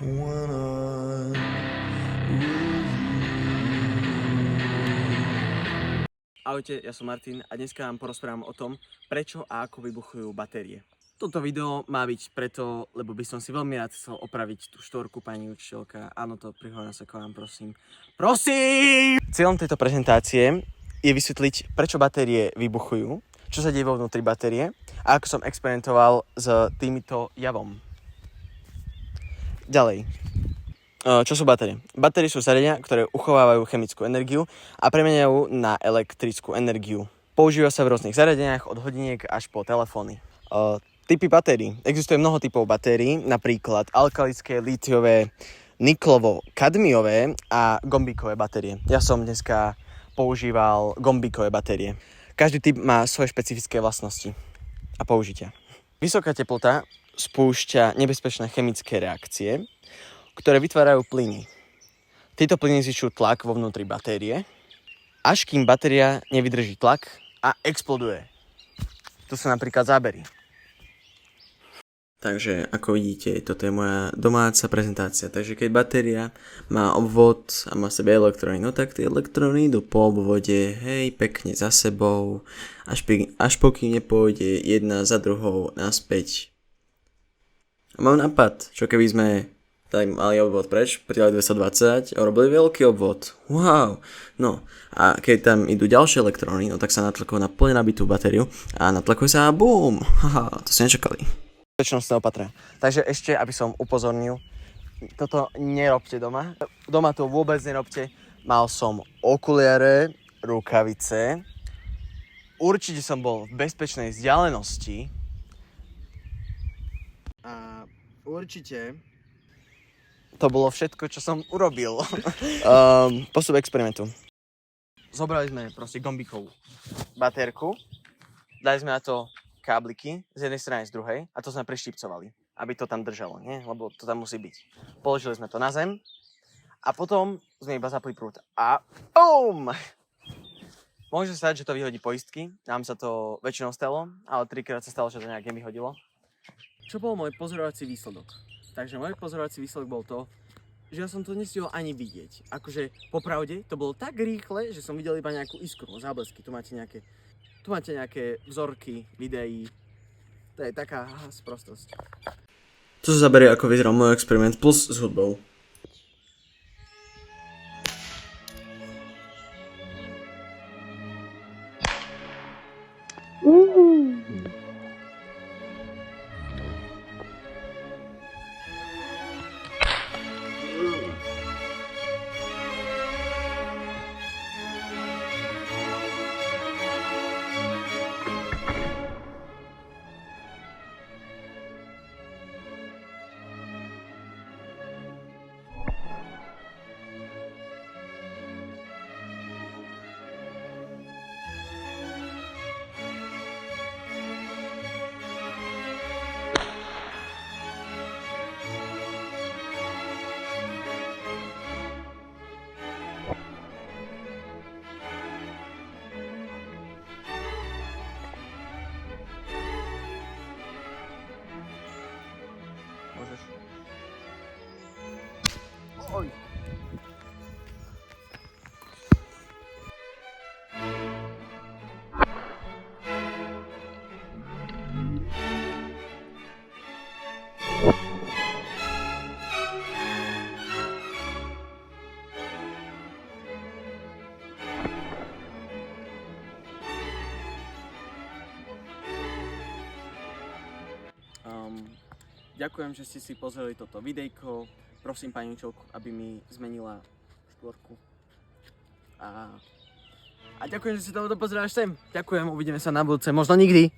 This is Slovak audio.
when I'm Ahojte, ja som Martin a dneska vám porozprávam o tom, prečo a ako vybuchujú batérie. Toto video má byť preto, lebo by som si veľmi rád chcel opraviť tú štvorku, pani učiteľka. Áno, to prihovorím sa k vám, prosím. Prosím! Cieľom tejto prezentácie je vysvetliť, prečo batérie vybuchujú, čo sa deje vo vnútri batérie a ako som experimentoval s týmito javom. Ďalej. Čo sú batérie? Batérie sú zariadenia, ktoré uchovávajú chemickú energiu a premeniajú na elektrickú energiu. Používa sa v rôznych zariadeniach od hodiniek až po telefóny. Typy batérií. Existuje mnoho typov batérií, napríklad alkalické, lítiové, niklovo-kadmiové a gombíkové batérie. Ja som dneska používal gombíkové batérie. Každý typ má svoje špecifické vlastnosti a použitia. Vysoká teplota spúšťa nebezpečné chemické reakcie, ktoré vytvárajú plyny. Tieto plyny zvyšujú tlak vo vnútri batérie, až kým batéria nevydrží tlak a exploduje. Tu sú napríklad zábery. Takže, ako vidíte, toto je moja domáca prezentácia. Takže keď batéria má obvod a má sebe elektróny, no tak tie elektróny idú po obvode, hej, pekne za sebou, až pokým nepôjde jedna za druhou naspäť. A mám nápad, čo keby sme dali malý obvod preč, pridali 220 a robili veľký obvod. Wow! No, a keď tam idú ďalšie elektróny, no tak sa natlakujú na plne nabitú batériu a natlakujú sa a bum! Haha, to ste nečakali. Bezpečnostné opatrenia. Takže ešte, aby som upozornil, toto nerobte doma. Doma to vôbec nerobte. Mal som okuliare, rukavice. Určite som bol v bezpečnej vzdialenosti. A určite to bolo všetko, čo som urobil. Postup experimentu. Zobrali sme proste gombíkovú batérku, dali sme na to kábliky z jednej strany z druhej a to sme prištipcovali, aby to tam držalo, nie? Lebo to tam musí byť. Položili sme to na zem a potom sme iba zapli prúd a BOOM! Môže sa stať, že to vyhodí poistky, nám sa to väčšinou stalo, ale 3-krát sa stalo, že to nejak nevyhodilo. Čo bol môj pozorovací výsledok? Takže môj pozorovací výsledok bol to, že ja som to nestihol ani vidieť. Akože popravde to bolo tak rýchle, že som videl iba nejakú iskru, záblesky. Tu máte nejaké vzorky, videí. To je taká sprostosť. To sa zaberie, ako vyzeral môj experiment plus s hudbou. Môžeš. Oj. Ďakujem, že ste si pozreli toto videjko. Prosím pani učiteľku, aby mi zmenila štvorku. A ďakujem, že ste to pozerali až sem. Ďakujem, uvidíme sa na budúce, možno nikdy.